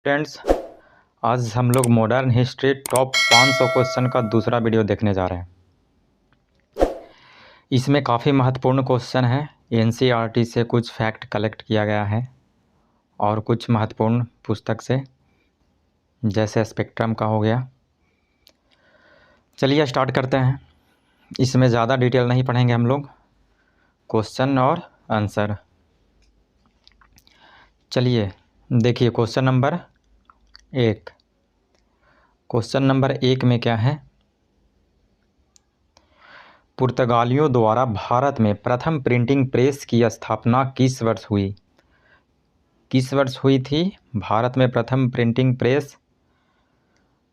Friends, आज हम लोग मॉडर्न हिस्ट्री टॉप 500 क्वेश्चन का दूसरा वीडियो देखने जा रहे हैं। इसमें काफ़ी महत्वपूर्ण क्वेश्चन है। एनसीईआरटी से कुछ फैक्ट कलेक्ट किया गया है और कुछ महत्वपूर्ण पुस्तक से, जैसे स्पेक्ट्रम का हो गया। चलिए स्टार्ट करते हैं। इसमें ज़्यादा डिटेल नहीं पढ़ेंगे हम लोग, क्वेश्चन और आंसर। चलिए देखिए क्वेश्चन नंबर 1। क्वेश्चन नंबर 1 में क्या है? पुर्तगालियों द्वारा भारत में प्रथम प्रिंटिंग प्रेस की स्थापना किस वर्ष हुई? किस वर्ष हुई थी भारत में प्रथम प्रिंटिंग प्रेस?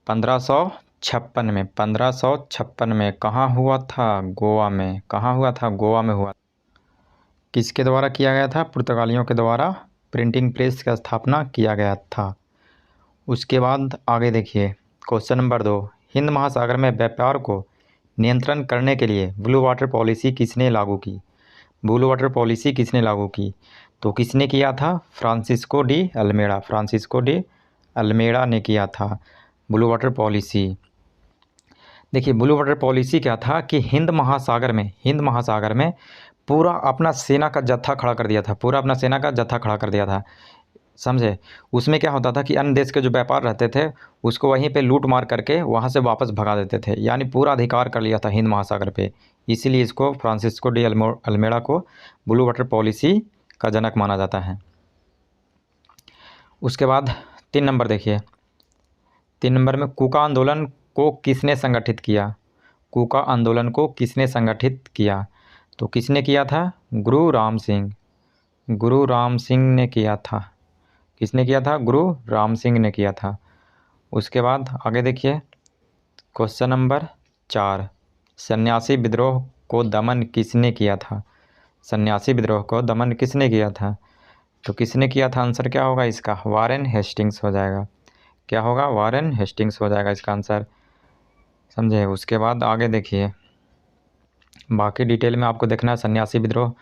1556 में। 1556 में कहाँ हुआ था? गोवा में। कहाँ हुआ था? गोवा में हुआ। किसके द्वारा किया गया था? पुर्तगालियों के द्वारा प्रिंटिंग प्रेस की स्थापना किया गया था। उसके बाद आगे देखिए क्वेश्चन नंबर 2। हिंद महासागर में व्यापार को नियंत्रण करने के लिए ब्लू वाटर पॉलिसी किसने लागू की? ब्लू वाटर पॉलिसी किसने लागू की? तो किसने किया था? Francisco de Almeida. Francisco de Almeida ने किया था ब्लू वाटर पॉलिसी। देखिए ब्लू वाटर पॉलिसी क्या था कि हिंद महासागर में पूरा अपना सेना का जत्था खड़ा कर दिया था। पूरा अपना सेना का जत्था खड़ा कर दिया था, समझे? उसमें क्या होता था कि अन्य देश के जो व्यापार रहते थे उसको वहीं पे लूट मार करके वहाँ से वापस भगा देते थे, यानी पूरा अधिकार कर लिया था हिंद महासागर पे। इसीलिए इसको फ्रांसिस्को डी अल्मेड़ा को ब्लू वाटर पॉलिसी का जनक माना जाता है। उसके बाद 3 नंबर देखिए। 3 नंबर में कूका आंदोलन को किसने संगठित किया? कूका आंदोलन को किसने संगठित किया? तो किसने किया था? गुरु राम सिंह। गुरु राम सिंह ने किया था। किसने किया था? गुरु राम सिंह ने किया था। उसके बाद आगे देखिए क्वेश्चन नंबर 4। सन्यासी विद्रोह को दमन किसने किया था? सन्यासी विद्रोह को दमन किसने किया था? तो किसने किया था? आंसर क्या होगा इसका? वारेन हेस्टिंग्स हो जाएगा। क्या होगा? वारेन हेस्टिंग्स हो जाएगा इसका आंसर, समझे? उसके बाद आगे देखिए, बाकी डिटेल में आपको देखना है सन्यासी विद्रोह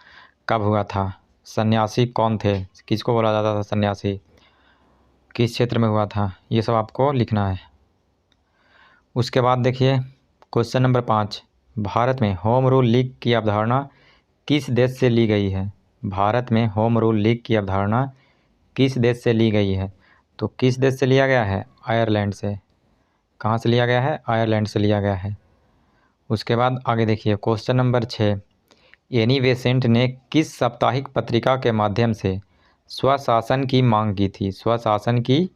कब हुआ था, सन्यासी कौन थे, किसको बोला जाता था सन्यासी, किस क्षेत्र में हुआ था, ये सब आपको लिखना है। उसके बाद देखिए क्वेश्चन नंबर 5। भारत में होम रूल लीग की अवधारणा किस देश से ली गई है? भारत में होम रूल लीग की अवधारणा किस देश से ली गई है? तो किस देश से लिया गया है? आयरलैंड से। कहाँ से लिया गया है? आयरलैंड से लिया गया है। उसके बाद आगे देखिए क्वेश्चन नंबर 6। एनी बेसेंट ने किस साप्ताहिक पत्रिका के माध्यम से स्वशासन की मांग की थी? स्वशासन की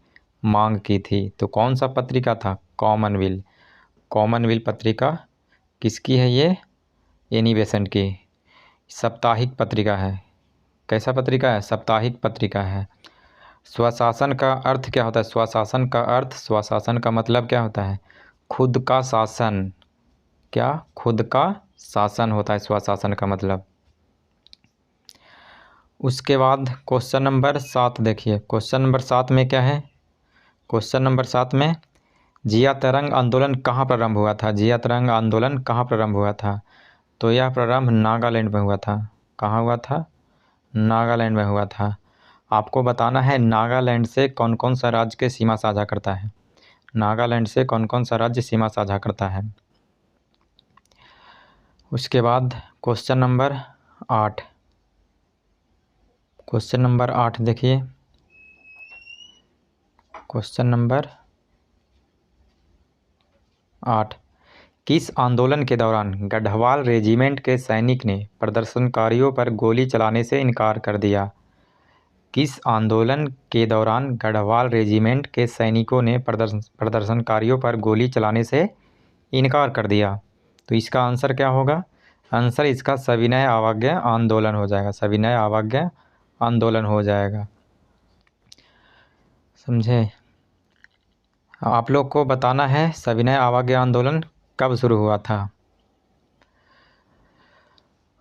मांग की थी। तो कौन सा पत्रिका था? कॉमनवेल्थ। कॉमनवेल्थ पत्रिका किसकी है? ये एनी बेसेंट की साप्ताहिक पत्रिका है। कैसा पत्रिका है? साप्ताहिक पत्रिका है। स्वशासन का अर्थ क्या होता है? स्वशासन का अर्थ, स्वशासन का मतलब क्या होता है? खुद का शासन। क्या? खुद का शासन होता है स्वशासन का मतलब। उसके बाद क्वेश्चन नंबर 7 देखिए। क्वेश्चन नंबर 7 में क्या है? क्वेश्चन नंबर 7 में जिया तरंग आंदोलन कहाँ प्रारंभ हुआ था? जिया तरंग आंदोलन कहाँ प्रारंभ हुआ था? तो यह प्रारंभ नागालैंड में हुआ था। कहाँ हुआ था? नागालैंड में हुआ था। आपको बताना है नागालैंड से कौन कौन सा राज्य के सीमा साझा करता है। नागालैंड से कौन कौन सा राज्य सीमा साझा करता है। उसके बाद क्वेश्चन नंबर 8। क्वेश्चन नंबर 8 देखिए। Question number 8। किस आंदोलन के दौरान गढ़वाल रेजिमेंट के सैनिक ने प्रदर्शनकारियों पर गोली चलाने से इनकार कर दिया? किस आंदोलन के दौरान गढ़वाल रेजिमेंट के सैनिकों ने प्रदर्शनकारियों पर गोली चलाने से इनकार कर दिया? तो इसका आंसर क्या होगा? आंसर इसका सविनय अवज्ञा आंदोलन हो जाएगा। सविनय अवज्ञा आंदोलन हो जाएगा, समझे? आप लोग को बताना है सविनय अवज्ञा आंदोलन कब शुरू हुआ था।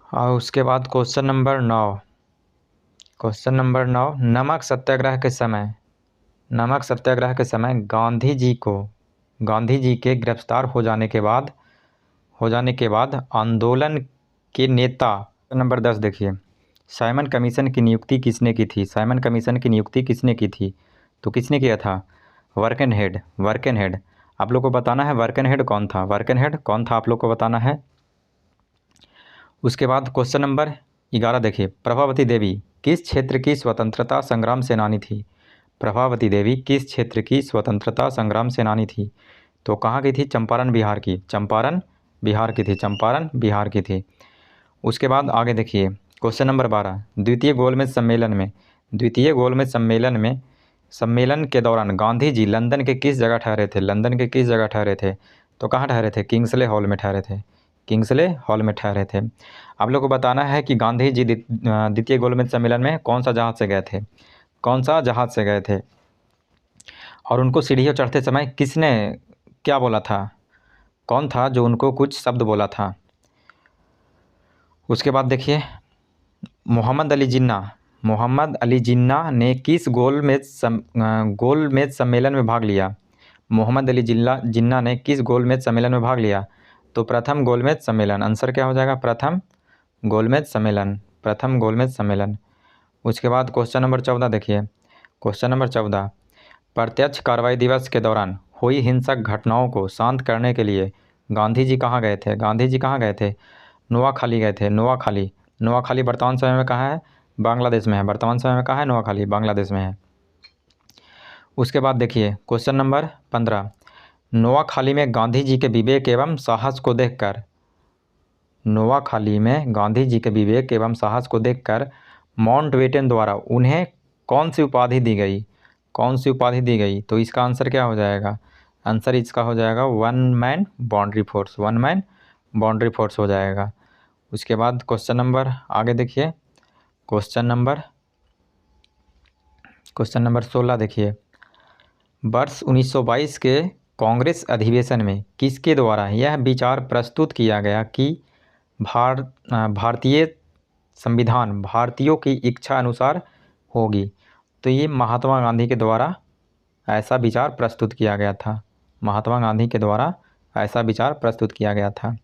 और उसके बाद क्वेश्चन नंबर 9। Question number 9। नमक सत्याग्रह के समय, नमक सत्याग्रह के समय गांधी जी के गिरफ्तार हो जाने के बाद आंदोलन के नेता। नंबर 10 देखिए। साइमन कमीशन की नियुक्ति किसने की थी? साइमन कमीशन की नियुक्ति किसने की थी? तो किसने किया था? वर्केनहेड। वर्केनहेड। आप लोग को बताना है वर्केनहेड कौन था, वर्केनहेड कौन था आप लोग को बताना है। उसके बाद क्वेश्चन नंबर 11 देखिए, प्रभावती देवी किस क्षेत्र की स्वतंत्रता संग्राम सेनानी थी? प्रभावती देवी किस क्षेत्र की स्वतंत्रता संग्राम सेनानी थी? तो कहाँ की थी? चंपारण बिहार की, चंपारण बिहार की थी, चंपारण बिहार की थी। उसके बाद आगे देखिए क्वेश्चन नंबर 12, द्वितीय गोलमेज सम्मेलन में, द्वितीय गोलमेज सम्मेलन में, सम्मेलन के दौरान गांधी जी लंदन के किस जगह ठहरे थे? लंदन के किस जगह ठहरे थे? तो कहाँ ठहरे थे? किंग्सले हॉल में ठहरे थे, किंग्सले हॉल में ठहरे थे। आप लोग को बताना है कि गांधी जी द्वितीय गोलमेज सम्मेलन में कौन सा जहाज़ से गए थे, कौन सा जहाज़ से गए थे, और उनको सीढ़ियों चढ़ते समय किसने क्या बोला था, कौन था जो उनको कुछ शब्द बोला था। उसके बाद देखिए मोहम्मद अली जिन्ना, मोहम्मद अली जिन्ना ने किस गोलमेज सम्मेलन में भाग लिया? मोहम्मद अली जिन्ना ने किस गोलमेज सम्मेलन में भाग लिया? तो प्रथम गोलमेज सम्मेलन, आंसर क्या हो जाएगा? प्रथम गोलमेज सम्मेलन, प्रथम गोलमेज सम्मेलन। उसके बाद क्वेश्चन नंबर 14 देखिए, क्वेश्चन नंबर 14, प्रत्यक्ष कार्रवाई दिवस के दौरान हुई हिंसक घटनाओं को शांत करने के लिए गांधी जी कहाँ गए थे? गांधी जी कहाँ गए थे? नोआखाली गए थे, नोआखाली। नोआखाली वर्तमान समय में कहाँ है? बांग्लादेश में है, वर्तमान समय में कहाँ है? नोआखाली बांग्लादेश में है। उसके बाद देखिए क्वेश्चन नंबर 15, नोआखाली में गांधी जी के विवेक एवं साहस को देखकर, नोआखाली में गांधी जी के विवेक एवं साहस को देखकर माउंटबेटन द्वारा उन्हें कौन सी उपाधि दी गई? कौन सी उपाधि दी गई? तो इसका आंसर क्या हो जाएगा? आंसर इसका हो जाएगा one man boundary force, one man boundary force हो जाएगा। उसके बाद क्वेश्चन नंबर आगे देखिए, क्वेश्चन नंबर 16 देखिए, वर्ष 1922 के कांग्रेस अधिवेशन में किसके द्वारा यह विचार प्रस्तुत किया गया कि भारतीय संविधान भारतीयों की इच्छा अनुसार होगी? तो ये महात्मा गांधी के द्वारा ऐसा विचार प्रस्तुत किया गया था, महात्मा गांधी के द्वारा ऐसा विचार प्रस्तुत किया गया था।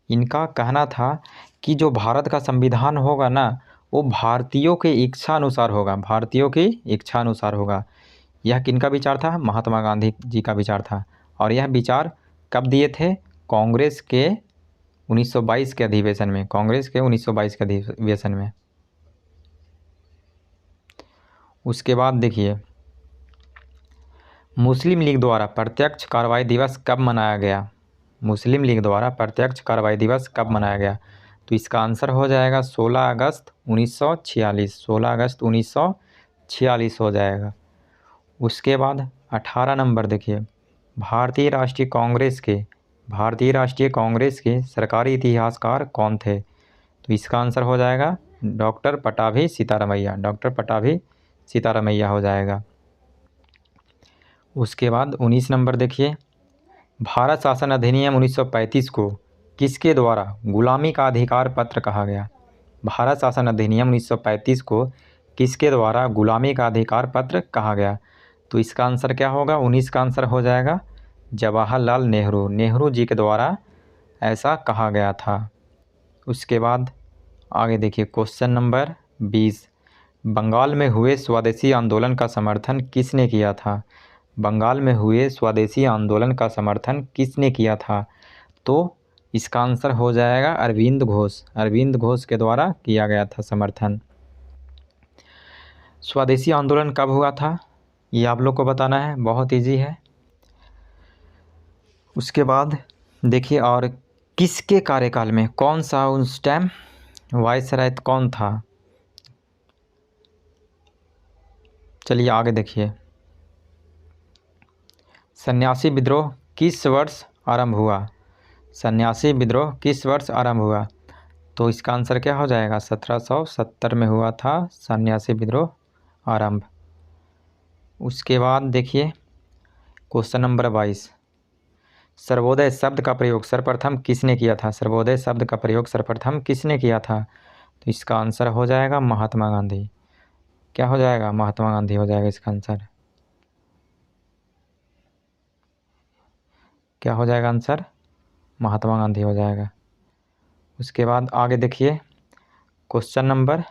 इनका कहना था कि जो भारत का संविधान होगा ना, वो भारतीयों के इच्छा अनुसार होगा, भारतीयों की इच्छा अनुसार होगा। यह किनका विचार था? महात्मा गांधी जी का विचार था। और यह विचार कब दिए थे? कांग्रेस के 1922 के अधिवेशन में, कांग्रेस के 1922 के अधिवेशन में। उसके बाद देखिए मुस्लिम लीग द्वारा प्रत्यक्ष कार्रवाई दिवस कब मनाया गया? मुस्लिम लीग द्वारा प्रत्यक्ष कार्रवाई दिवस कब मनाया गया? तो इसका आंसर हो जाएगा 16 अगस्त 1946, 16 अगस्त 1946 हो जाएगा। उसके बाद 18 नंबर देखिए, भारतीय राष्ट्रीय कांग्रेस के सरकारी इतिहासकार कौन थे? तो इसका आंसर हो जाएगा डॉक्टर पट्टाभी सीतारामैया, डॉक्टर पट्टाभी सीतारामैया हो जाएगा। उसके बाद 19 नंबर देखिए, भारत शासन अधिनियम 1935 को किसके द्वारा गुलामी का अधिकार पत्र कहा गया? भारत शासन अधिनियम 1935 को किसके द्वारा गुलामी का अधिकार पत्र कहा गया? तो इसका आंसर क्या होगा? 19 का आंसर हो जाएगा जवाहरलाल नेहरू, नेहरू जी के द्वारा ऐसा कहा गया था। उसके बाद आगे देखिए क्वेश्चन नंबर 20, बंगाल में हुए स्वदेशी आंदोलन का समर्थन किसने किया था? बंगाल में हुए स्वदेशी आंदोलन का समर्थन किसने किया था? तो इसका आंसर हो जाएगा अरविंद घोष, अरविंद घोष के द्वारा किया गया था समर्थन। स्वदेशी आंदोलन कब हुआ था ये आप लोग को बताना है, बहुत इजी है। उसके बाद देखिए और किसके कार्यकाल में, कौन सा उस टाइम वायसराय कौन था? चलिए आगे देखिए, सन्यासी विद्रोह किस वर्ष आरंभ हुआ? सन्यासी विद्रोह किस वर्ष आरंभ हुआ? तो इसका आंसर क्या हो जाएगा? 1770 में हुआ था सन्यासी विद्रोह आरंभ। उसके बाद देखिए क्वेश्चन नंबर 22, सर्वोदय शब्द का प्रयोग सर्वप्रथम किसने किया था? सर्वोदय शब्द का प्रयोग सर्वप्रथम किसने किया था? तो इसका आंसर हो जाएगा महात्मा गांधी। क्या हो जाएगा? महात्मा गांधी हो जाएगा इसका आंसर। क्या हो जाएगा आंसर? महात्मा गांधी हो जाएगा। उसके बाद आगे देखिए क्वेश्चन नंबर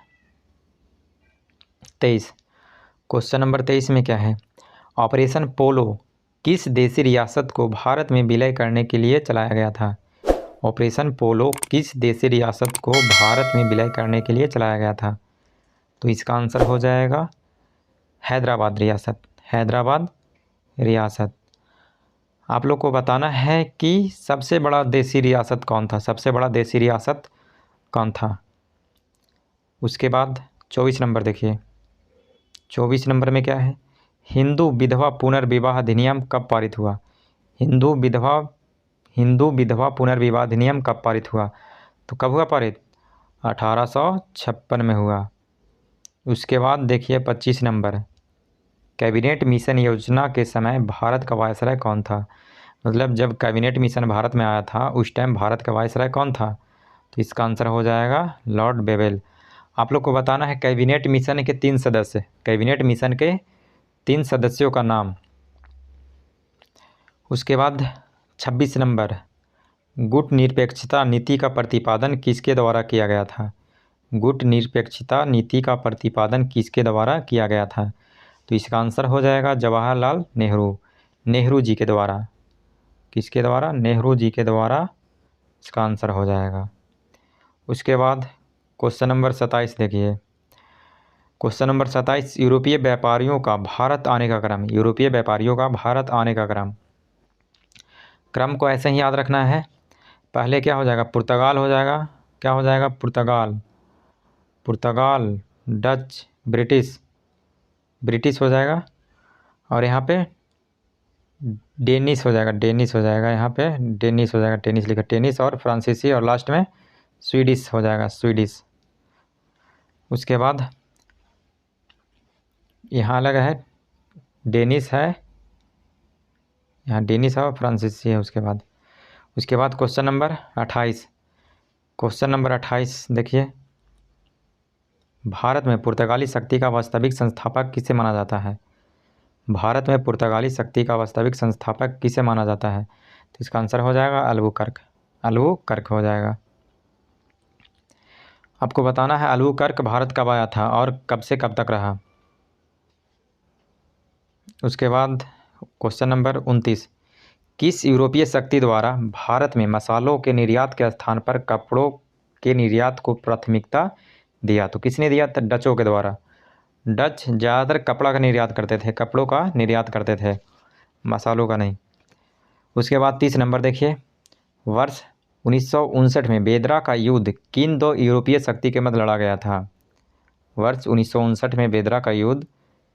23, क्वेश्चन नंबर 23 में क्या है? ऑपरेशन पोलो किस देशी रियासत को भारत में विलय करने के लिए चलाया गया था? ऑपरेशन पोलो किस देशी रियासत को भारत में विलय करने के लिए चलाया गया था? तो इसका आंसर हो जाएगा हैदराबाद रियासत। हैदराबाद रियासत। आप लोग को बताना है कि सबसे बड़ा देशी रियासत कौन था? सबसे बड़ा देशी रियासत कौन था? उसके बाद 24 नंबर देखिए। 24 नंबर में क्या है? हिंदू विधवा पुनर्विवाह अधिनियम कब पारित हुआ? हिंदू विधवा पुनर्विवाह अधिनियम कब पारित हुआ? तो कब हुआ पारित? 1856 में हुआ। उसके बाद देखिए 25 नंबर। कैबिनेट मिशन योजना के समय भारत का वायसराय कौन था? मतलब जब कैबिनेट मिशन भारत में आया था उस टाइम भारत का वायसराय कौन था? तो इसका आंसर हो जाएगा लॉर्ड बेवेल। आप लोग को बताना है कैबिनेट मिशन के 3 सदस्य, कैबिनेट मिशन के 3 सदस्यों का नाम। उसके बाद 26 नंबर। गुट निरपेक्षता नीति का प्रतिपादन किसके द्वारा किया गया था? गुट निरपेक्षता नीति का प्रतिपादन किसके द्वारा किया गया था? तो इसका आंसर हो जाएगा जवाहरलाल नेहरू, नेहरू जी के द्वारा। किसके द्वारा? नेहरू जी के द्वारा इसका आंसर हो जाएगा। उसके बाद क्वेश्चन नंबर 27 देखिए। क्वेश्चन नंबर 27, यूरोपीय व्यापारियों का भारत आने का क्रम। यूरोपीय व्यापारियों का भारत आने का क्रम। क्रम को ऐसे ही याद रखना है। पहले क्या हो जाएगा? पुर्तगाल हो जाएगा। क्या हो जाएगा? पुर्तगाल, पुर्तगाल, डच, ब्रिटिश, ब्रिटिश हो जाएगा। और यहाँ पे डेनिश हो जाएगा, डेनिश हो जाएगा। यहाँ पे डेनिश हो जाएगा, टेनिस लिखा, टेनिस और फ्रांसीसी, और लास्ट में स्वीडिश हो जाएगा, स्वीडिश। उसके बाद यहाँ अलग है, डेनिश है, यहाँ डेनिश है और फ्रांसीसी है। उसके बाद क्वेश्चन नंबर 28। क्वेश्चन नंबर 28 देखिए। भारत में पुर्तगाली शक्ति का वास्तविक संस्थापक किसे माना जाता है? भारत में पुर्तगाली शक्ति का वास्तविक संस्थापक किसे माना जाता है? तो इसका आंसर हो जाएगा अल्बुकर्क, अल्बुकर्क हो जाएगा। आपको बताना है अल्बुकर्क भारत कब आया था और कब से कब तक रहा। उसके बाद क्वेश्चन नंबर 29, किस यूरोपीय शक्ति द्वारा भारत में मसालों के निर्यात के स्थान पर कपड़ों के निर्यात को प्राथमिकता दिया? तो किसने दिया था? डचों के द्वारा। डच ज़्यादातर कपड़ा का निर्यात करते थे, कपड़ों का निर्यात करते थे, मसालों का नहीं। उसके बाद 30 नंबर देखिए। वर्ष 1959 में बेदरा का युद्ध किन 2 यूरोपीय शक्ति के मध्य लड़ा गया था? वर्ष 1959 में बेदरा का युद्ध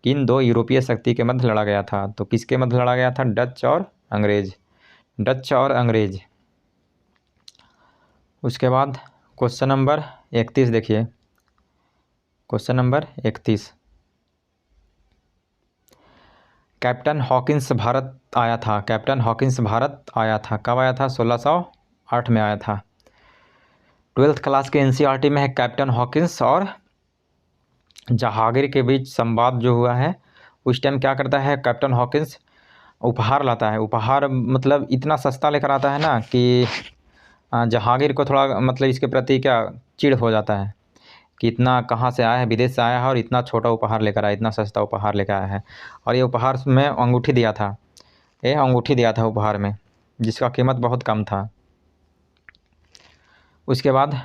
किन 2 यूरोपीय शक्ति के मध्य लड़ा गया था? तो किसके मध्य लड़ा गया था? डच और अंग्रेज, डच और अंग्रेज। उसके बाद क्वेश्चन नंबर 31 देखिए। Question number 31, captain Hawkins Bharat आया था। कैप्टन हॉकिंस भारत आया था, कब आया था? 1608 में आया था। 12th क्लास के एनसीईआरटी में है कैप्टन हॉकिंस और जहांगीर के बीच संवाद जो हुआ है उस टाइम क्या करता है कैप्टन हॉकिंस? उपहार लाता है। उपहार मतलब इतना सस्ता लेकर आता है ना कि जहांगीर को थोड़ा मतलब इसके प्रति क्या चिढ़ हो जाता है कि इतना कहाँ से आया है, विदेश से आया है और इतना छोटा उपहार लेकर आया, इतना सस्ता उपहार लेकर आया है। और ये उपहार में अंगूठी दिया था, ये अंगूठी दिया था उपहार में, जिसका कीमत बहुत कम था। उसके बाद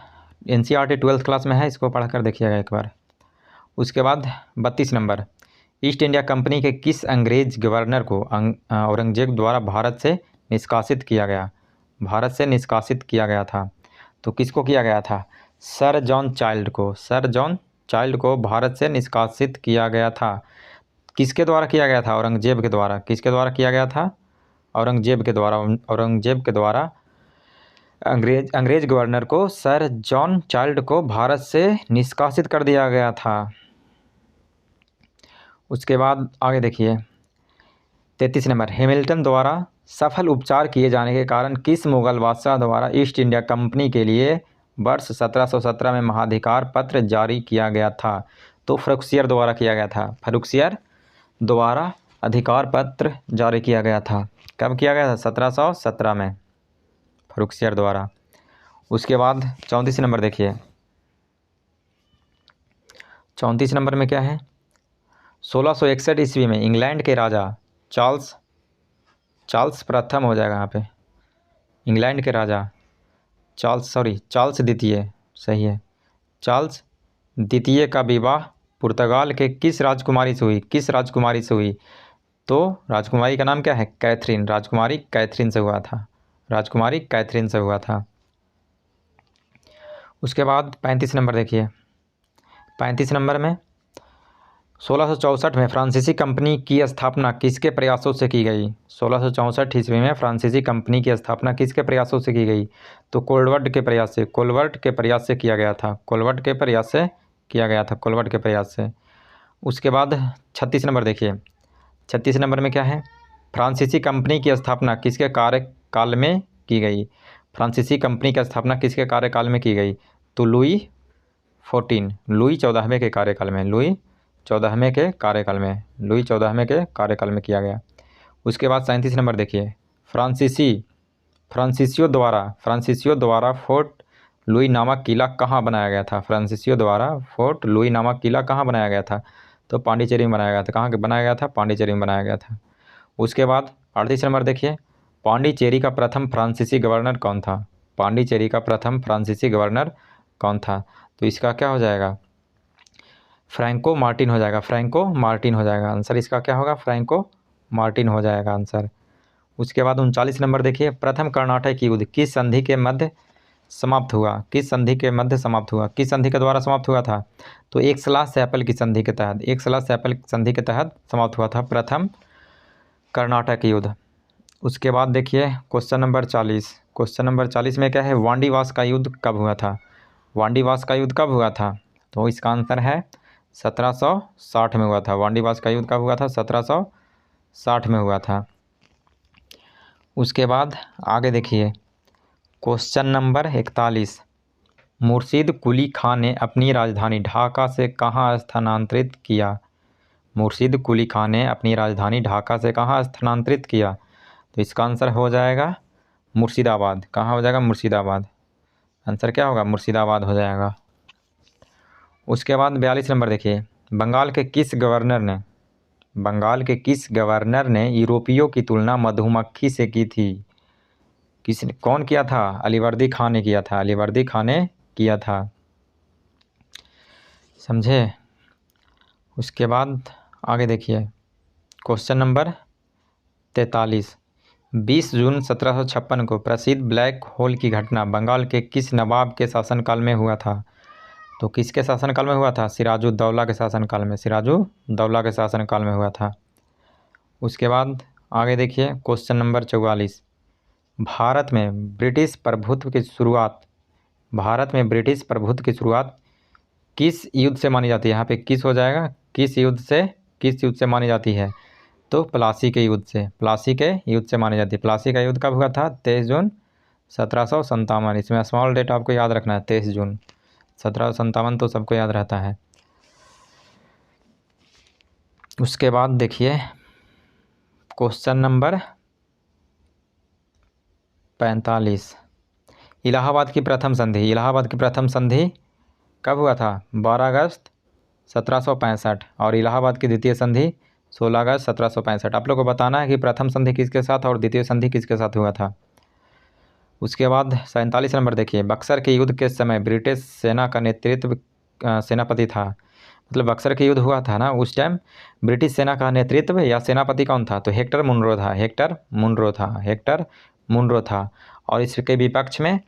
एनसीईआरटी 12th क्लास में है, इसको पढ़ कर देखिएगा एक बार। उसके बाद 32 नंबर, ईस्ट इंडिया कंपनी के किस अंग्रेज गवर्नर को औरंगजेब द्वारा भारत से निष्कासित किया गया? भारत से निष्कासित किया गया था। तो किसको किया गया था? सर जॉन चाइल्ड को, सर जॉन चाइल्ड को भारत से निष्कासित किया गया था। किसके द्वारा किया गया था? औरंगजेब के द्वारा। किसके द्वारा किया गया था? औरंगजेब के द्वारा। औरंगजेब के द्वारा अंग्रेज गवर्नर को सर जॉन चाइल्ड को भारत से निष्कासित कर दिया गया था। उसके बाद आगे देखिए 33 नंबर, हैमिल्टन द्वारा सफल उपचार किए जाने के कारण किस मुगल बादशाह द्वारा ईस्ट इंडिया कंपनी के लिए वर्ष 1717 में महाधिकार पत्र जारी किया गया था? तो फर्रुखसियर द्वारा किया गया था। फर्रुखसियर द्वारा अधिकार पत्र जारी किया गया था। कब किया गया था? 1717 में, फर्रुखसियर द्वारा। उसके बाद 34 नंबर देखिए। 34 नंबर में क्या है? 1661 ईस्वी में इंग्लैंड के राजा चार्ल्स प्रथम हो जाएगा यहाँ पे, इंग्लैंड के राजा चार्ल्स द्वितीय, सही है। चार्ल्स द्वितीय का विवाह पुर्तगाल के किस राजकुमारी से हुई? तो राजकुमारी का नाम क्या है? कैथरीन, राजकुमारी कैथरीन से हुआ था। उसके बाद 35 नंबर देखिए, 35 नंबर में 1664 में फ्रांसीसी कंपनी की स्थापना किसके प्रयासों से की गई? 1664 ईस्वी में फ्रांसीसी कंपनी की स्थापना किसके प्रयासों से की गई? तो कोलवर्ट के प्रयास से किया गया था। उसके बाद 36 नंबर देखिए, 36 नंबर में क्या है? फ्रांसीसी कंपनी की स्थापना किसके कार्यकाल में की गई? फ्रांसीसी कंपनी की स्थापना किसके कार्यकाल में की गई? तो लुई 14वें के कार्यकाल में किया गया। उसके बाद 37 नंबर देखिए, फ्रांसीसियों द्वारा फोर्ट लुई नामक किला कहाँ बनाया गया था? तो पांडिचेरी में बनाया गया था। कहाँ बनाया गया था? पांडिचेरी में बनाया गया था। उसके बाद 38 नंबर देखिए, पांडिचेरी का प्रथम फ्रांसीसी गवर्नर कौन था? तो इसका क्या हो जाएगा? फ्रैंको मार्टिन हो जाएगा। आंसर इसका क्या होगा? फ्रैंको मार्टिन हो जाएगा आंसर। उसके बाद 39 नंबर देखिए, प्रथम कर्नाटक युद्ध किस संधि के मध्य समाप्त हुआ? किस संधि के द्वारा समाप्त हुआ था? तो एक सलाह सैपल की संधि के तहत समाप्त हुआ था प्रथम कर्नाटक युद्ध। उसके बाद देखिए क्वेश्चन नंबर 40 में क्या है? वांडीवास का युद्ध कब हुआ था? तो इसका आंसर है 1760 में हुआ था। वांडीवास का युद्ध कब हुआ था? 1760 में हुआ था। उसके बाद आगे देखिए क्वेश्चन नंबर 41, मुर्शीद कुली खान ने अपनी राजधानी ढाका से कहाँ स्थानांतरित किया? तो इसका आंसर हो जाएगा मुर्शिदाबाद। कहाँ हो जाएगा? मुर्शिदाबाद। आंसर क्या होगा? मुर्शिदाबाद हो जाएगा। उसके बाद 42 नंबर देखिए, बंगाल के किस गवर्नर ने यूरोपियों की तुलना मधुमक्खी से की थी? कौन किया था? अलीवर्दी खान ने किया था। समझे? उसके बाद आगे देखिए क्वेश्चन नंबर 43, 20 जून 1756 को प्रसिद्ध ब्लैक होल की घटना बंगाल के किस नवाब के शासनकाल में हुआ था? तो किसके शासनकाल में हुआ था? सिराजुद्दौला के शासनकाल में हुआ था। उसके बाद आगे देखिए क्वेश्चन नंबर 44, भारत में ब्रिटिश प्रभुत्व की शुरुआत किस युद्ध से मानी जाती है? यहाँ पे किस हो जाएगा? किस युद्ध से मानी जाती है? तो प्लासी के युद्ध से मानी जाती है। प्लासी का युद्ध कब हुआ था? 23 जून 1757। इसमें स्मॉल डेट आपको याद रखना है, 23 जून 1757 तो सबको याद रहता है। उसके बाद देखिए क्वेश्चन नंबर 45, इलाहाबाद की प्रथम संधि कब हुआ था? 12 अगस्त 1765 और इलाहाबाद की द्वितीय संधि 16 अगस्त 1765। आप लोग को बताना है कि प्रथम संधि किसके साथ और द्वितीय संधि किसके साथ हुआ था। उसके बाद 47 नंबर देखिए, बक्सर के युद्ध के समय ब्रिटिश सेना का नेतृत्व सेनापति था, मतलब बक्सर के युद्ध हुआ था ना, उस टाइम ब्रिटिश सेना का नेतृत्व या सेनापति कौन था? तो हेक्टर मुनरो था। और इसके विपक्ष में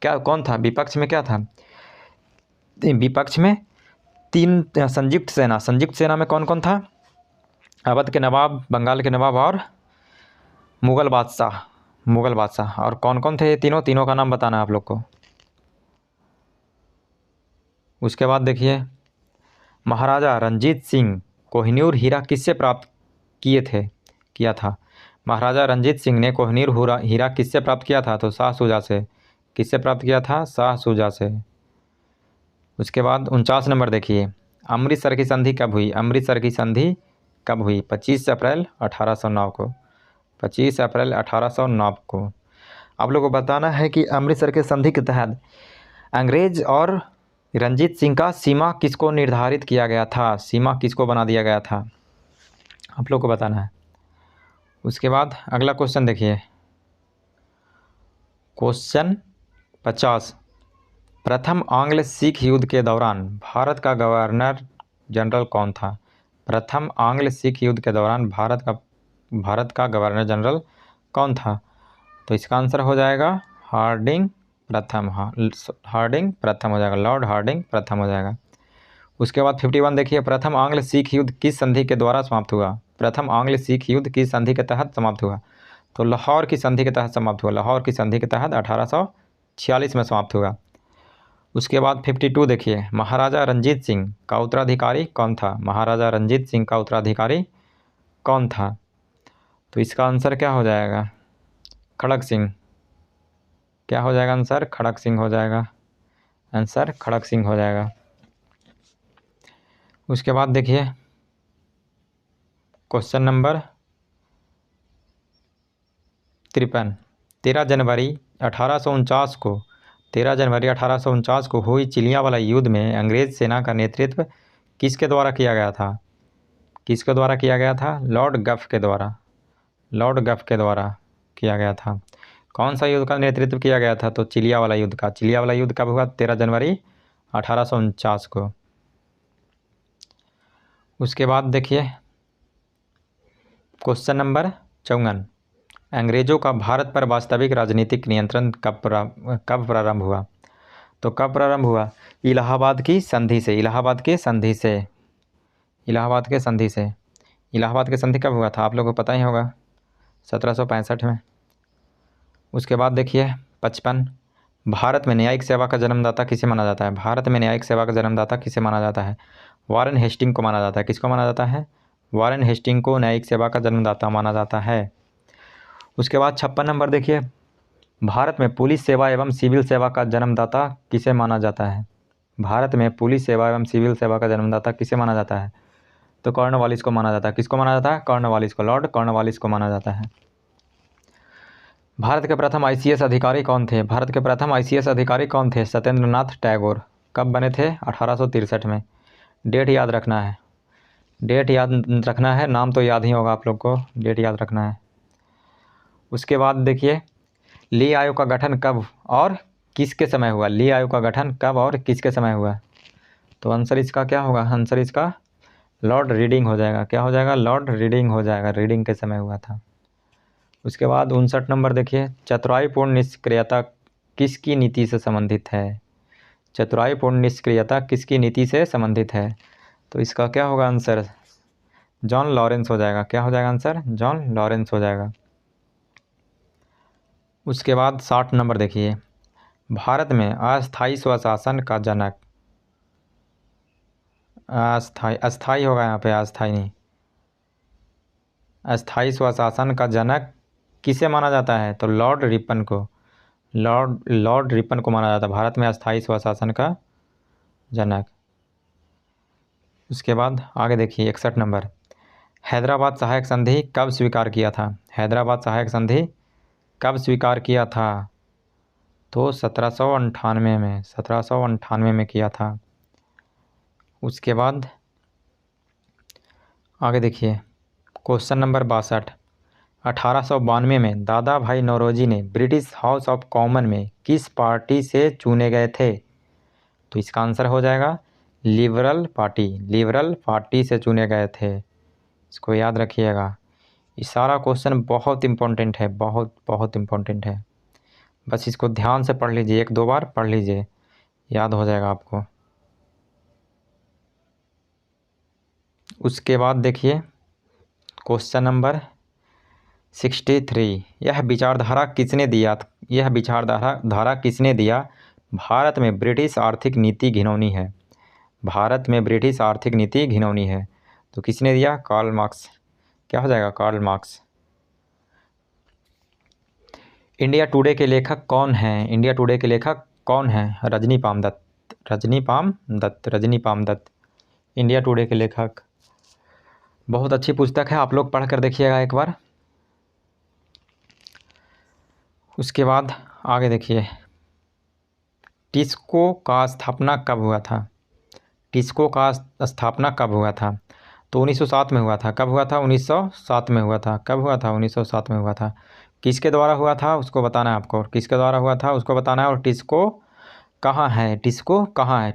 कौन था? विपक्ष में 3 संयुक्त सेना में कौन कौन था? अवध के नवाब, बंगाल के नवाब और मुगल बादशाह। और कौन कौन थे ये तीनों का नाम बताना है आप लोग को। उसके बाद देखिए, महाराजा रंजीत सिंह कोहिनूर हीरा किससे प्राप्त किया था? महाराजा रंजीत सिंह ने कोहिनूर हीरा किससे प्राप्त किया था? तो शाह शुजा से। किससे प्राप्त किया था? शाह शुजा से। उसके बाद 49 नंबर देखिए, अमृतसर की संधि कब हुई? 25 अप्रैल 1809 को। 25 अप्रैल 1809 को। आप लोगों को बताना है कि अमृतसर के संधि के तहत अंग्रेज और रंजीत सिंह का सीमा किसको निर्धारित किया गया था? सीमा किसको बना दिया गया था? आप लोग को बताना है। उसके बाद अगला क्वेश्चन देखिए, क्वेश्चन 50। प्रथम आंग्ल सिख युद्ध के दौरान भारत का गवर्नर जनरल कौन था? प्रथम आंग्ल सिख युद्ध के दौरान भारत का गवर्नर जनरल कौन था? तो इसका आंसर हो जाएगा हार्डिंग प्रथम। हाँ, हार्डिंग प्रथम हो जाएगा, लॉर्ड हार्डिंग प्रथम हो जाएगा। उसके बाद 51 देखिए, प्रथम आंग्ल सिख युद्ध किस संधि के द्वारा समाप्त हुआ? प्रथम आंग्ल सिख युद्ध किस संधि के तहत समाप्त हुआ? तो लाहौर की संधि के तहत समाप्त हुआ। लाहौर की संधि के तहत 1846 में समाप्त हुआ। उसके बाद 52 देखिए, महाराजा रंजीत सिंह का उत्तराधिकारी कौन था? महाराजा रंजीत सिंह का उत्तराधिकारी कौन था? तो इसका आंसर क्या हो जाएगा? खड़क सिंह। क्या हो जाएगा आंसर? खड़क सिंह हो जाएगा। आंसर खड़क सिंह हो जाएगा। उसके बाद देखिए क्वेश्चन नंबर 53। 13 जनवरी 1849 को हुई चिलियावाला युद्ध में अंग्रेज सेना का नेतृत्व किसके द्वारा किया गया था? किसके द्वारा किया गया था? लॉर्ड गफ के द्वारा। लॉर्ड गफ के द्वारा किया गया था। कौन सा युद्ध का नेतृत्व किया गया था? तो चिलियावाला युद्ध का। चिलियावाला युद्ध कब हुआ? 13 जनवरी 1849 को। उसके बाद देखिए क्वेश्चन नंबर 54। अंग्रेजों का भारत पर वास्तविक राजनीतिक नियंत्रण कब प्रारंभ हुआ? तो कब प्रारंभ हुआ? इलाहाबाद की संधि से। इलाहाबाद के संधि से। इलाहाबाद के संधि से। इलाहाबाद की संधि कब हुआ था? आप लोगों को पता ही होगा, 1765 में। उसके बाद देखिए 55। भारत में न्यायिक सेवा का जन्मदाता किसे माना जाता है? भारत में न्यायिक सेवा का जन्मदाता किसे माना जाता है? वारेन हेस्टिंग को माना जाता है। किसको माना जाता है? वारेन हेस्टिंग को न्यायिक सेवा का जन्मदाता माना जाता है। उसके बाद 56 नंबर देखिए, भारत में पुलिस सेवा एवं सिविल सेवा का जन्मदाता किसे माना जाता है? भारत में पुलिस सेवा एवं सिविल सेवा का जन्मदाता किसे माना जाता है? तो कॉर्नवालिस को माना जाता है। किसको माना जाता है? कॉर्नवालिस को। लॉर्ड कॉर्नवालिस को माना जाता है। भारत के प्रथम आईसीएस अधिकारी कौन थे? भारत के प्रथम आईसीएस अधिकारी कौन थे? सत्येंद्र नाथ टैगोर। कब बने थे? 1863 में। डेट याद रखना है, डेट याद रखना है, नाम तो याद ही होगा आप लोग को, डेट याद रखना है। उसके बाद देखिए, ली आयोग का गठन कब और किसके समय हुआ? ली आयोग का गठन कब और किसके समय हुआ? तो आंसर इसका क्या होगा? आंसर इसका लॉर्ड रीडिंग हो जाएगा। क्या हो जाएगा? लॉर्ड रीडिंग हो जाएगा। रीडिंग के समय हुआ था। उसके बाद 59 नंबर देखिए, चतुराईपूर्ण निष्क्रियता किसकी नीति से संबंधित है? चतुराईपूर्ण निष्क्रियता किसकी नीति से संबंधित है? तो इसका क्या होगा आंसर? जॉन लॉरेंस हो जाएगा। क्या हो जाएगा आंसर? जॉन लॉरेंस हो जाएगा। उसके बाद 60 नंबर देखिए, भारत में अस्थायी स्वशासन का जनक, अस्थाई होगा यहाँ पे, अस्थाई नहीं, अस्थाई स्वशासन का जनक किसे माना जाता है? तो लॉर्ड रिपन को। लॉर्ड रिपन को माना जाता है भारत में अस्थाई स्वशासन का जनक। उसके बाद आगे देखिए 61 नंबर, हैदराबाद सहायक संधि कब स्वीकार किया था? हैदराबाद सहायक संधि कब स्वीकार किया था? तो 1798 में। 1798 में किया था। उसके बाद आगे देखिए क्वेश्चन नंबर 62। 1892 में दादा भाई नौरोजी ने ब्रिटिश हाउस ऑफ कॉमन में किस पार्टी से चुने गए थे? तो इसका आंसर हो जाएगा लिबरल पार्टी। लिबरल पार्टी से चुने गए थे। इसको याद रखिएगा। ये सारा क्वेश्चन बहुत इम्पोर्टेंट है, बहुत बहुत इम्पोर्टेंट है। बस इसको ध्यान से पढ़ लीजिए, 1-2 बार पढ़ लीजिए, याद हो जाएगा आपको। उसके बाद देखिए क्वेश्चन नंबर 63। यह विचारधारा किसने दिया? यह विचारधारा किसने दिया? भारत में ब्रिटिश आर्थिक नीति घिनौनी है। भारत में ब्रिटिश आर्थिक नीति घिनौनी है। तो किसने दिया? Karl Marx. क्या हो जाएगा? Karl Marx. इंडिया टुडे के लेखक कौन हैं? इंडिया टुडे के लेखक कौन हैं? Rajani Palme Dutt. Rajani Palme Dutt. Rajani Palme Dutt India Today के लेखक। बहुत अच्छी पुस्तक है, आप लोग पढ़ कर देखिएगा एक बार। उसके बाद आगे देखिए, टिस्को का स्थापना कब हुआ था? टिस्को का स्थापना कब हुआ था? तो 1907 में हुआ था। कब हुआ था? 1907 में हुआ था। कब हुआ था? 1907 में हुआ था। किसके द्वारा हुआ था उसको बताना है आपको, और किसके द्वारा हुआ था उसको बताना है, और टिस्को कहाँ है, टिस्को कहाँ है,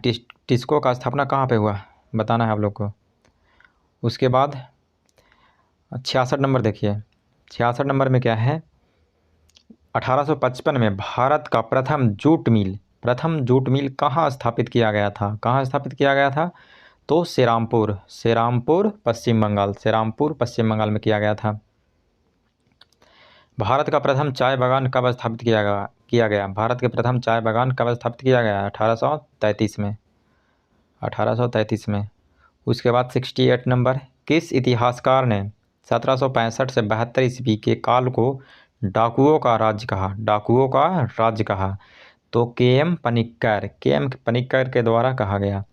टिस्को का स्थापना कहाँ पे हुआ बताना है आप लोग को। उसके बाद 66 नंबर देखिए, 66 नंबर में क्या है, 1855 में भारत का प्रथम जूट मिल कहाँ स्थापित किया गया था? कहाँ स्थापित किया गया था? तो सेरामपुर पश्चिम बंगाल में किया गया था। भारत का प्रथम चाय बागान कब स्थापित किया गया? भारत के प्रथम चाय बागान कब स्थापित किया गया? 1833 में, 1833 में। उसके बाद 68 नंबर, किस इतिहासकार ने 1765 से 72 ईस्वी के काल को डाकुओं का राज्य कहा? तो के.एम. पनिक्कर के द्वारा कहा गया।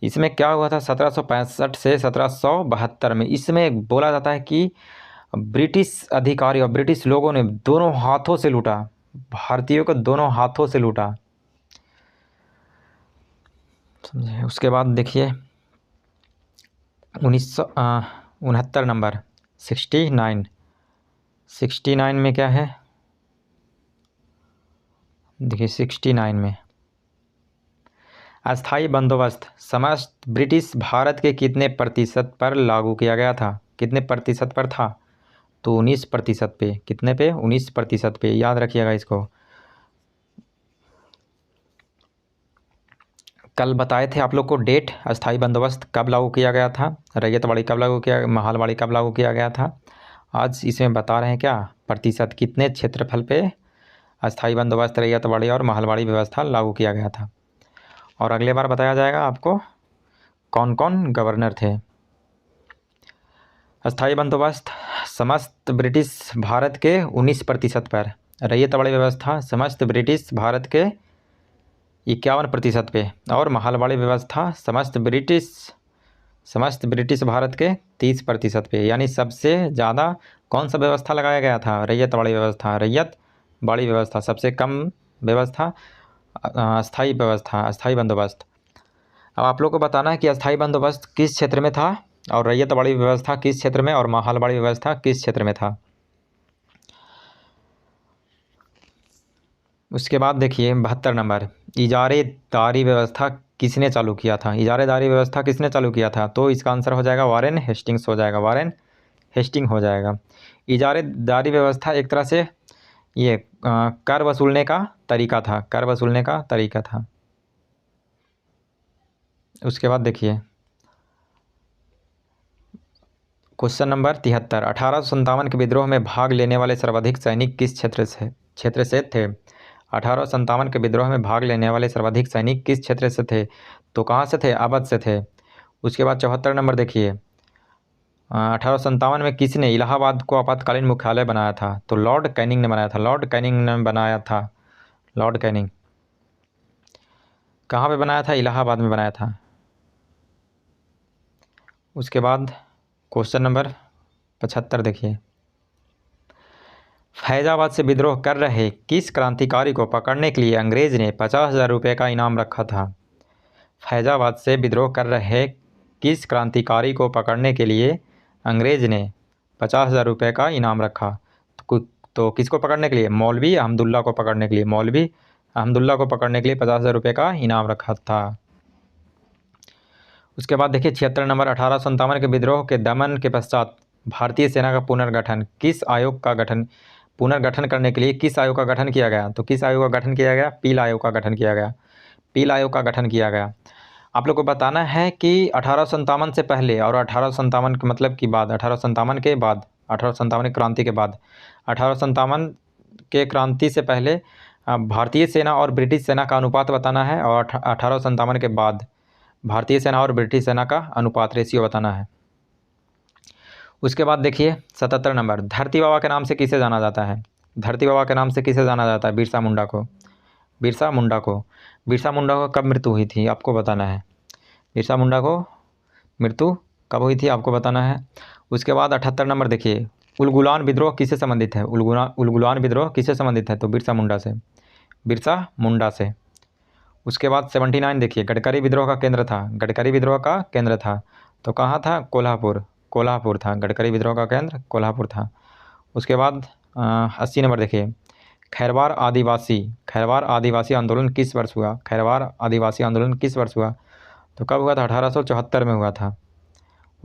इसमें क्या हुआ था 1765 से 1772 में? इसमें बोला जाता है कि ब्रिटिश अधिकारी और ब्रिटिश लोगों ने दोनों हाथों से लूटा, भारतीयों को दोनों हाथों से लूटा, समझे। उसके बाद देखिए 1969 नंबर, 69 में क्या है, देखिए 69 में अस्थाई बंदोबस्त समस्त ब्रिटिश भारत के कितने प्रतिशत पर लागू किया गया था? कितने प्रतिशत पर था? तो 19% पे। कितने पे? 19% पे, याद रखिएगा इसको। कल बताए थे आप लोग को डेट, अस्थाई बंदोबस्त कब लागू किया गया था, रैयतवाड़ी कब लागू किया, महालवाड़ी कब लागू किया गया था। आज इसमें बता रहे हैं क्या, प्रतिशत, कितने क्षेत्रफल पे अस्थाई बंदोबस्त, रैयतवाड़ी और महलवाड़ी व्यवस्था लागू किया गया था। और अगले बार बताया जाएगा आपको कौन कौन गवर्नर थे। अस्थाई बंदोबस्त समस्त ब्रिटिश भारत के 19% पर, रैयतवाड़ी व्यवस्था समस्त ब्रिटिश भारत के 51% पे, और महलवाड़ी व्यवस्था समस्त ब्रिटिश भारत के 30% पे। यानी सबसे ज़्यादा कौन सा व्यवस्था लगाया गया था? रैयतवाड़ी व्यवस्था। सबसे कम व्यवस्था अस्थाई बंदोबस्त। अब आप लोग को बताना है कि अस्थाई बंदोबस्त किस क्षेत्र में था, और रैयतवाड़ी व्यवस्था किस क्षेत्र में, और महलवाड़ी व्यवस्था किस क्षेत्र में था। उसके बाद देखिए 72 नंबर, इजारेदारी व्यवस्था किसने चालू किया था? इजारेदारी व्यवस्था किसने चालू किया था? तो इसका आंसर हो जाएगा वारेन हेस्टिंग्स हो जाएगा। इजारेदारी व्यवस्था एक तरह से ये कर वसूलने का तरीका था। उसके बाद देखिए क्वेश्चन नंबर 73, 1857 के विद्रोह में भाग लेने वाले सर्वाधिक सैनिक किस क्षेत्र से थे? 1857 के विद्रोह में भाग लेने वाले सर्वाधिक सैनिक किस क्षेत्र से थे? तो कहाँ से थे? अवध से थे। उसके बाद 74 नंबर देखिए, 1857 में किसने इलाहाबाद को आपातकालीन मुख्यालय बनाया था? तो लॉर्ड कैनिंग ने बनाया था। लॉर्ड कैनिंग कहाँ पे बनाया था? इलाहाबाद में बनाया था। उसके बाद क्वेश्चन नंबर 75 देखिए, फैजाबाद से विद्रोह कर रहे किस क्रांतिकारी को पकड़ने के लिए अंग्रेज ने 50,000 रुपये का इनाम रखा था? फैजाबाद से विद्रोह कर रहे किस क्रांतिकारी को पकड़ने के लिए अंग्रेज ने 50,000 रुपये का इनाम रखा? तो किसको पकड़ने के लिए? मौलवी अहमदुल्ला को पकड़ने के लिए 50,000 रुपये का इनाम रखा था। उसके बाद देखिए 76 नंबर, 1857 के विद्रोह के दमन के पश्चात भारतीय सेना का पुनर्गठन करने के लिए किस आयोग का गठन किया गया? तो किस आयोग का गठन किया गया? पील आयोग का गठन किया गया। आप लोग को बताना है कि 1857 से पहले और 1857 के मतलब की बाद, 1857 के बाद, 1857 क्रांति के बाद, 1857 के क्रांति से पहले भारतीय सेना और ब्रिटिश सेना का अनुपात बताना है, और 1857 के बाद भारतीय सेना और ब्रिटिश सेना का अनुपात, रेशियो बताना है। उसके बाद देखिए 77 नंबर, धरती बाबा के नाम से किसे जाना जाता है? बिरसा मुंडा को कब मृत्यु हुई थी आपको बताना है। बिरसा मुंडा को मृत्यु कब हुई थी आपको बताना है। उसके बाद 78 नंबर देखिए, उलगुलान विद्रोह किससे संबंधित है? उलगुलान विद्रोह किससे संबंधित है? तो बिरसा मुंडा से। उसके बाद 79 देखिए, गडकरी विद्रोह का केंद्र था। तो कहाँ था? कोल्हापुर, कोल्हापुर था। गडकरी विद्रोह का केंद्र कोल्हापुर था। उसके बाद 80 नंबर देखिए, खैरवार आदिवासी आंदोलन किस वर्ष हुआ? खैरवार आदिवासी आंदोलन किस वर्ष हुआ? तो कब हुआ था? 1874 में हुआ था।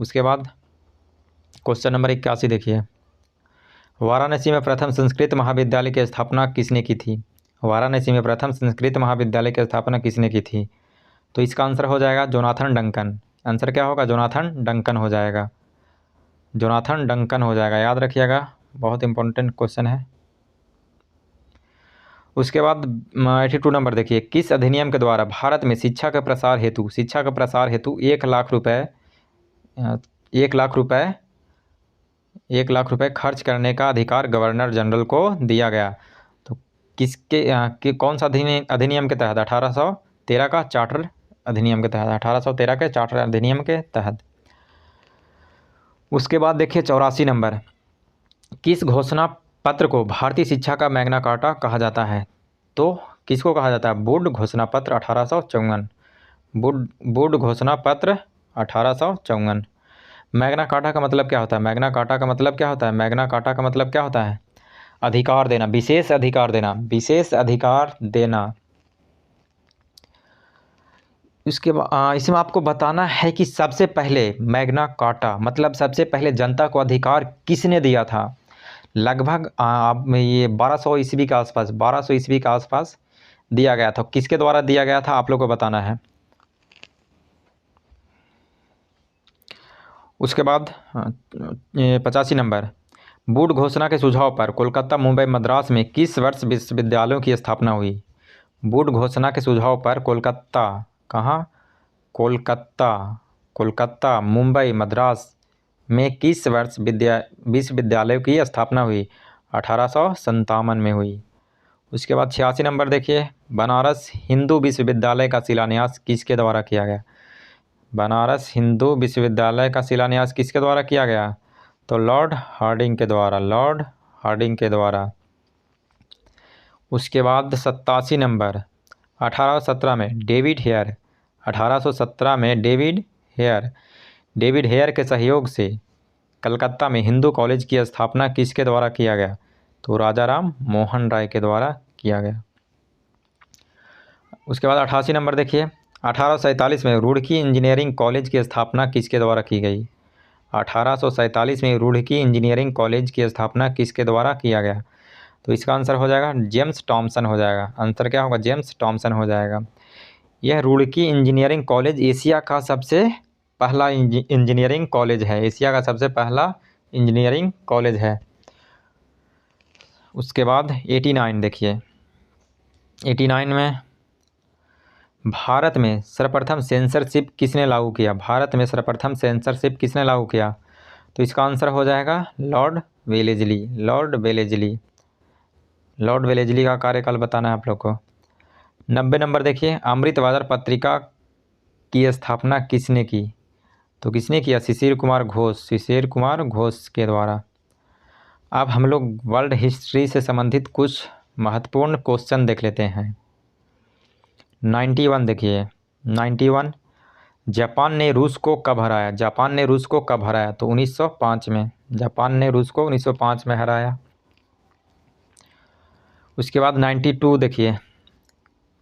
उसके बाद क्वेश्चन नंबर 81 देखिए, वाराणसी में प्रथम संस्कृत महाविद्यालय की स्थापना किसने की थी? वाराणसी में प्रथम संस्कृत महाविद्यालय की स्थापना किसने की थी? तो इसका आंसर हो जाएगा जोनाथन डंकन। आंसर क्या होगा? जोनाथन डंकन हो जाएगा, जोनाथन डंकन हो जाएगा, याद रखिएगा, बहुत इंपॉर्टेंट क्वेश्चन है। उसके बाद 82 नंबर देखिए, किस अधिनियम के द्वारा भारत में शिक्षा के प्रसार हेतु 1 लाख रुपए 1 लाख रुपए खर्च करने का अधिकार गवर्नर जनरल को दिया गया? तो कौन सा अधिनियम के तहत? 1813 का चार्टर अधिनियम के तहत, 1813 के चार्टर अधिनियम के तहत। उसके बाद देखिए 84 नंबर, किस घोषणा पत्र को भारतीय शिक्षा का मैग्ना कार्टा कहा जाता है? तो किसको कहा जाता है? वुड घोषणा पत्र 1854, वुड घोषणा पत्र 1854। मैग्ना कार्टा का मतलब क्या होता है? मैग्ना कार्टा का मतलब क्या होता है? मैग्ना कार्टा का मतलब क्या होता है? अधिकार देना, विशेष अधिकार देना, विशेष अधिकार देना। इसके बाद इसमें आपको बताना है कि सबसे पहले मैग्ना कार्टा मतलब सबसे पहले जनता को अधिकार किसने दिया था? लगभग ये 1200 ईस्वी के आसपास, 1200 ईस्वी के आसपास दिया गया था। किसके द्वारा दिया गया था आप लोग को बताना है। उसके बाद 85 नंबर, वुड घोषणा के सुझाव पर कोलकाता, मुंबई, मद्रास में किस वर्ष विश्वविद्यालयों की स्थापना हुई? वुड घोषणा के सुझाव पर कोलकाता, कहाँ? कोलकाता, मुंबई, मद्रास में किस वर्ष विश्वविद्यालयों की स्थापना हुई? 1857 में हुई। उसके बाद 86 नंबर देखिए, बनारस हिंदू विश्वविद्यालय का शिलान्यास किसके द्वारा किया गया? बनारस हिंदू विश्वविद्यालय का शिलान्यास किसके द्वारा किया गया? तो लॉर्ड हार्डिंग के द्वारा, लॉर्ड हार्डिंग के द्वारा। उसके बाद 87 नंबर, 1817 में डेविड हेयर, 1817 में डेविड हेयर के सहयोग से कलकत्ता में हिंदू कॉलेज की स्थापना किसके द्वारा किया गया? तो राजा राम मोहन राय के द्वारा किया गया। उसके बाद 88 नंबर देखिए, 1847 में रुड़की इंजीनियरिंग कॉलेज की स्थापना किसके द्वारा की गई? 1847 में रुड़की इंजीनियरिंग कॉलेज की स्थापना किसके द्वारा किया गया? तो इसका आंसर हो जाएगा जेम्स टॉमसन हो जाएगा। आंसर क्या होगा? जेम्स टॉमसन हो जाएगा। यह रुड़की इंजीनियरिंग कॉलेज एशिया का सबसे पहला इंजीनियरिंग कॉलेज है, एशिया का सबसे पहला इंजीनियरिंग कॉलेज है। उसके बाद 89 देखिए, 89 में भारत में सर्वप्रथम सेंसरशिप किसने लागू किया? भारत में सर्वप्रथम सेंसरशिप किसने लागू किया? तो इसका आंसर हो जाएगा लॉर्ड वेलेजली, लॉर्ड वेलेजली का कार्यकाल बताना है आप लोग को। 90 नंबर देखिए, अमृत बाजार पत्रिका की स्थापना किसने की? तो किसने किया? शिशिर कुमार घोष के द्वारा। अब हम लोग वर्ल्ड हिस्ट्री से संबंधित कुछ महत्वपूर्ण क्वेश्चन देख लेते हैं। 91 देखिए, 91, जापान ने रूस को कब हराया? जापान ने रूस को कब हराया? तो 1905 में, जापान ने रूस को 1905 में हराया। उसके बाद 92 देखिए,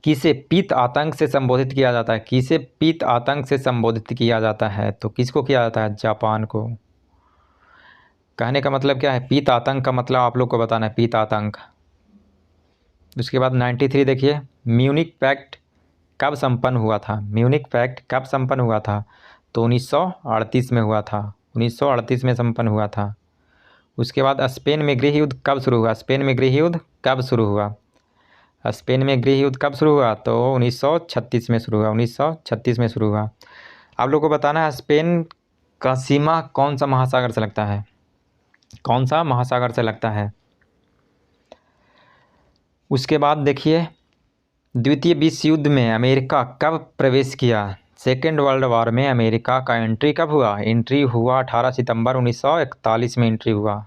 किसे पीत आतंक से संबोधित किया जाता है? किसे पीत आतंक से संबोधित किया जाता है? तो किसको किया जाता है? जापान को। कहने का मतलब क्या है? पीत आतंक का मतलब आप लोग को बताना है, पीत आतंक। उसके बाद 93 देखिए, म्यूनिक पैक्ट कब संपन्न हुआ था? म्यूनिक पैक्ट कब संपन्न हुआ था? तो 1938 में हुआ था, 1938 में संपन्न हुआ था। उसके बाद स्पेन में गृह युद्ध कब शुरू हुआ? स्पेन में गृह युद्ध कब शुरू हुआ? स्पेन में गृह युद्ध कब शुरू हुआ? तो 1936 में शुरू हुआ, 1936 में शुरू हुआ। आप लोग को बताना है स्पेन का सीमा कौन सा महासागर से लगता है? कौन सा महासागर से लगता है? उसके बाद देखिए, द्वितीय विश्व युद्ध में अमेरिका कब प्रवेश किया? सेकेंड वर्ल्ड वॉर में अमेरिका का एंट्री कब हुआ? एंट्री हुआ 18 सितंबर 1941 में एंट्री हुआ।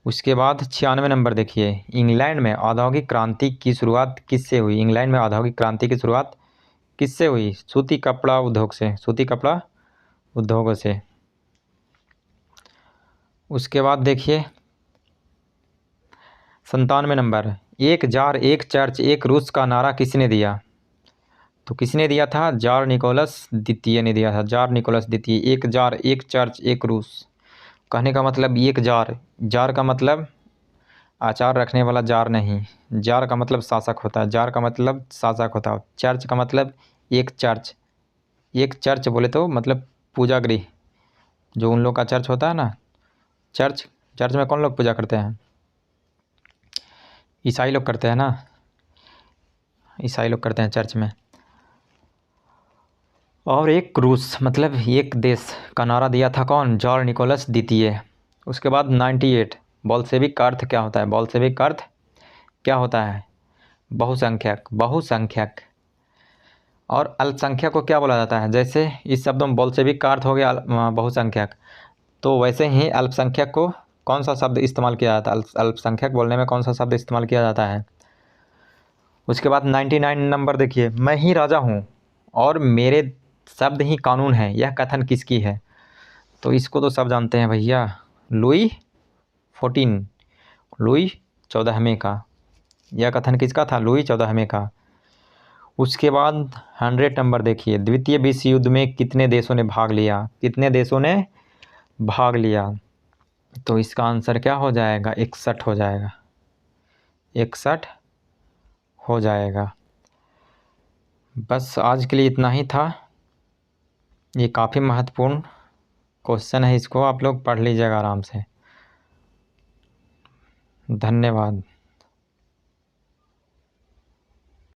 उसके बाद 96 नंबर देखिए, इंग्लैंड में औद्योगिक क्रांति की शुरुआत किससे हुई? इंग्लैंड में औद्योगिक क्रांति की शुरुआत किससे हुई? सूती कपड़ा उद्योग से, सूती कपड़ा उद्योगों से। उसके बाद देखिए 97 नंबर, एक जार एक चर्च एक रूस का नारा किसने दिया? तो किसने दिया था? जार निकोलस द्वितीय ने दिया था, जार निकोलस द्वितीय। एक जार एक चर्च एक रूस, कहने का मतलब एक जार, जार का मतलब आचार रखने वाला जार नहीं, जार का मतलब शासक होता है, जार का मतलब शासक होता है। चर्च का मतलब एक चर्च, एक चर्च बोले तो मतलब पूजा गृह, जो उन लोग का चर्च होता है ना, चर्च, चर्च में कौन लोग पूजा करते हैं? ईसाई लोग करते हैं ना, ईसाई लोग करते हैं चर्च में। और एक रूस मतलब एक देश का नारा दिया था कौन? जार निकोलस द्वितीय। उसके बाद 98, बोल्शेविक का अर्थ क्या होता है? बोल्शेविक का अर्थ क्या होता है? बहुसंख्यक, बहुसंख्यक। और अल्पसंख्यक को क्या बोला जाता है? जैसे इस शब्द में बोल्शेविक का अर्थ हो गया बहुसंख्यक, तो वैसे ही अल्पसंख्यक को कौन सा शब्द इस्तेमाल किया जाता है? अल्पसंख्यक बोलने में कौन सा शब्द इस्तेमाल किया जाता है? उसके बाद 99 नंबर देखिए, मैं ही राजा हूँ और मेरे शब्द ही कानून है, यह कथन किसकी है? तो इसको तो सब जानते हैं भैया, लुई 14, लुई 14वें का। यह कथन किसका था? लुई 14वें का। उसके बाद 100 नंबर देखिए, द्वितीय विश्व युद्ध में कितने देशों ने भाग लिया? कितने देशों ने भाग लिया? तो इसका आंसर क्या हो जाएगा? 61 हो जाएगा, 61 हो जाएगा। बस आज के लिए इतना ही था। ये काफ़ी महत्वपूर्ण क्वेश्चन है, इसको आप लोग पढ़ लीजिएगा आराम से। धन्यवाद।